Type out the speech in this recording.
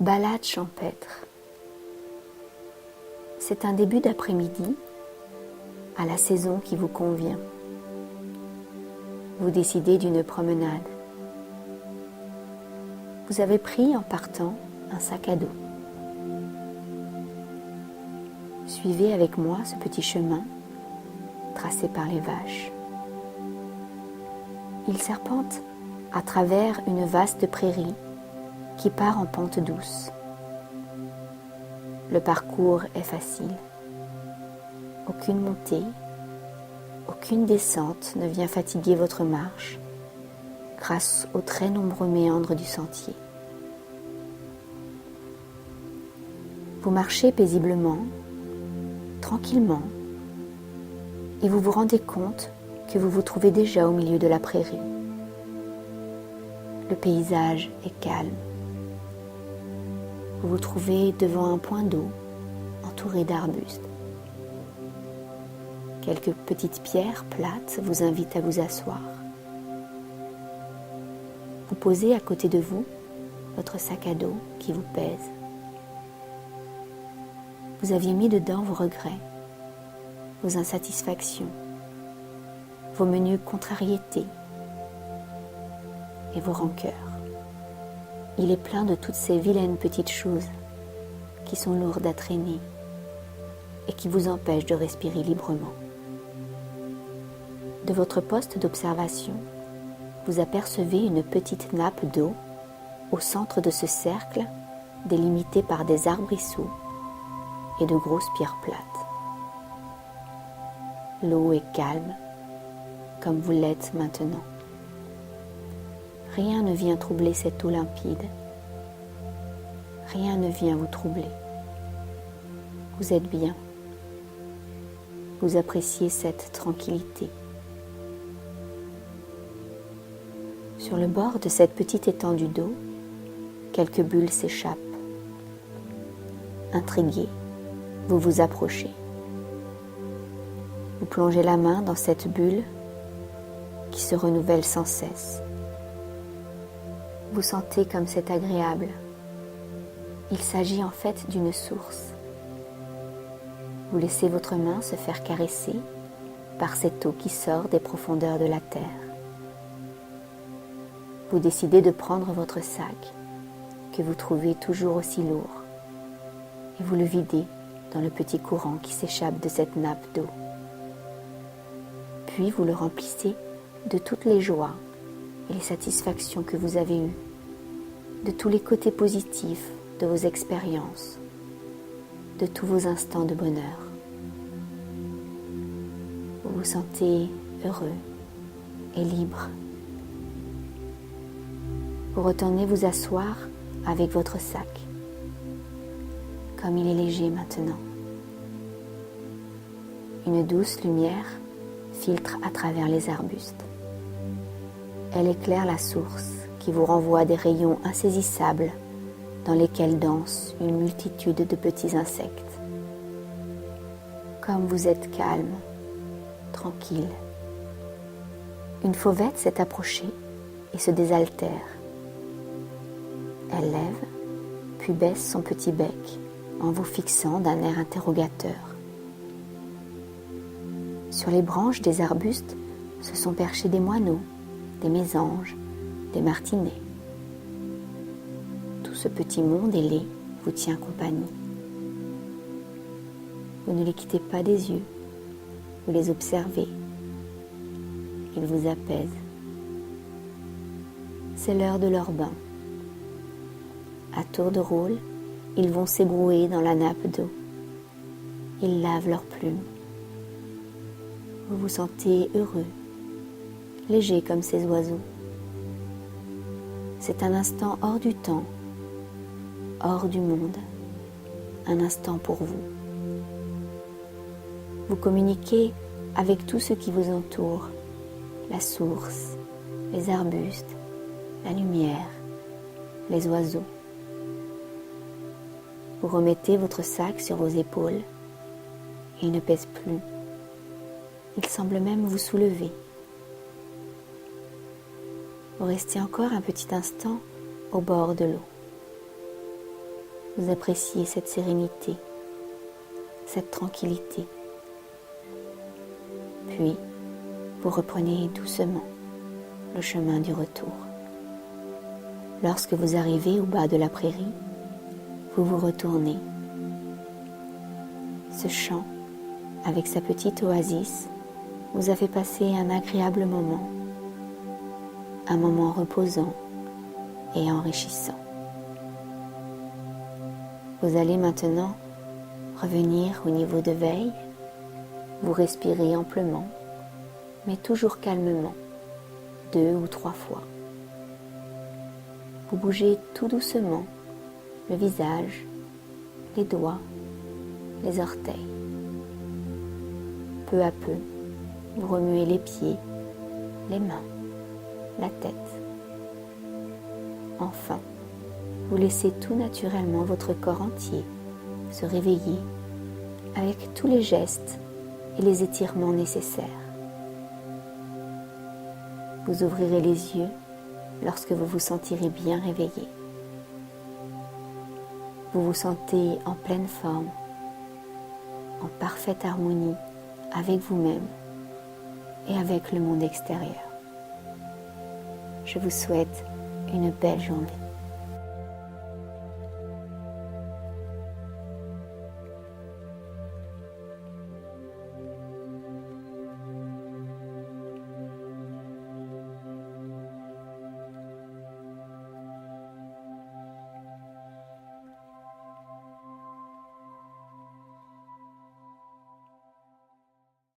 Balade champêtre. C'est un début d'après-midi à la saison qui vous convient. Vous décidez d'une promenade. Vous avez pris en partant un sac à dos. Suivez avec moi ce petit chemin tracé par les vaches. Il serpente à travers une vaste prairie qui part en pente douce. Le parcours est facile. Aucune montée, aucune descente ne vient fatiguer votre marche grâce aux très nombreux méandres du sentier. Vous marchez paisiblement, tranquillement, et vous vous rendez compte que vous vous trouvez déjà au milieu de la prairie. Le paysage est calme. Vous vous trouvez devant un point d'eau entouré d'arbustes. Quelques petites pierres plates vous invitent à vous asseoir. Vous posez à côté de vous votre sac à dos qui vous pèse. Vous aviez mis dedans vos regrets, vos insatisfactions, vos menues contrariétés et vos rancœurs. Il est plein de toutes ces vilaines petites choses qui sont lourdes à traîner et qui vous empêchent de respirer librement. De votre poste d'observation, vous apercevez une petite nappe d'eau au centre de ce cercle délimité par des arbrisseaux et de grosses pierres plates. L'eau est calme, comme vous l'êtes maintenant. Rien ne vient troubler cette eau limpide. Rien ne vient vous troubler. Vous êtes bien. Vous appréciez cette tranquillité. Sur le bord de cette petite étendue d'eau, quelques bulles s'échappent. Intrigué, vous vous approchez. Vous plongez la main dans cette bulle qui se renouvelle sans cesse. Vous sentez comme c'est agréable. Il s'agit en fait d'une source. Vous laissez votre main se faire caresser par cette eau qui sort des profondeurs de la terre. Vous décidez de prendre votre sac, que vous trouvez toujours aussi lourd, et vous le videz dans le petit courant qui s'échappe de cette nappe d'eau. Puis vous le remplissez de toutes les joies et les satisfactions que vous avez eues, de tous les côtés positifs de vos expériences, de tous vos instants de bonheur. Vous vous sentez heureux et libre. Vous retournez vous asseoir avec votre sac, comme il est léger maintenant. Une douce lumière filtre à travers les arbustes. Elle éclaire la source qui vous renvoie des rayons insaisissables dans lesquels dansent une multitude de petits insectes. Comme vous êtes calme, tranquille. Une fauvette s'est approchée et se désaltère. Elle lève, puis baisse son petit bec en vous fixant d'un air interrogateur. Sur les branches des arbustes se sont perchés des moineaux, des mésanges, des martinets. Tout ce petit monde ailé vous tient compagnie. Vous ne les quittez pas des yeux, vous les observez. Ils vous apaisent. C'est l'heure de leur bain. À tour de rôle, ils vont s'ébrouer dans la nappe d'eau. Ils lavent leurs plumes. Vous vous sentez heureux, léger comme ces oiseaux. C'est un instant hors du temps, hors du monde, un instant pour vous. Vous communiquez avec tout ce qui vous entoure, la source, les arbustes, la lumière, les oiseaux. Vous remettez votre sac sur vos épaules. Il ne pèse plus. Il semble même vous soulever. Vous restez encore un petit instant au bord de l'eau. Vous appréciez cette sérénité, cette tranquillité. Puis, vous reprenez doucement le chemin du retour. Lorsque vous arrivez au bas de la prairie, vous vous retournez. Ce champ, avec sa petite oasis, vous a fait passer un agréable moment, un moment reposant et enrichissant. Vous allez maintenant revenir au niveau de veille. Vous respirez amplement, mais toujours calmement, 2 ou 3 fois. Vous bougez tout doucement le visage, les doigts, les orteils. Peu à peu, vous remuez les pieds, les mains, la tête. Enfin, vous laissez tout naturellement votre corps entier se réveiller avec tous les gestes et les étirements nécessaires. Vous ouvrirez les yeux lorsque vous vous sentirez bien réveillé. Vous vous sentez en pleine forme, en parfaite harmonie avec vous-même et avec le monde extérieur. Je vous souhaite une belle journée.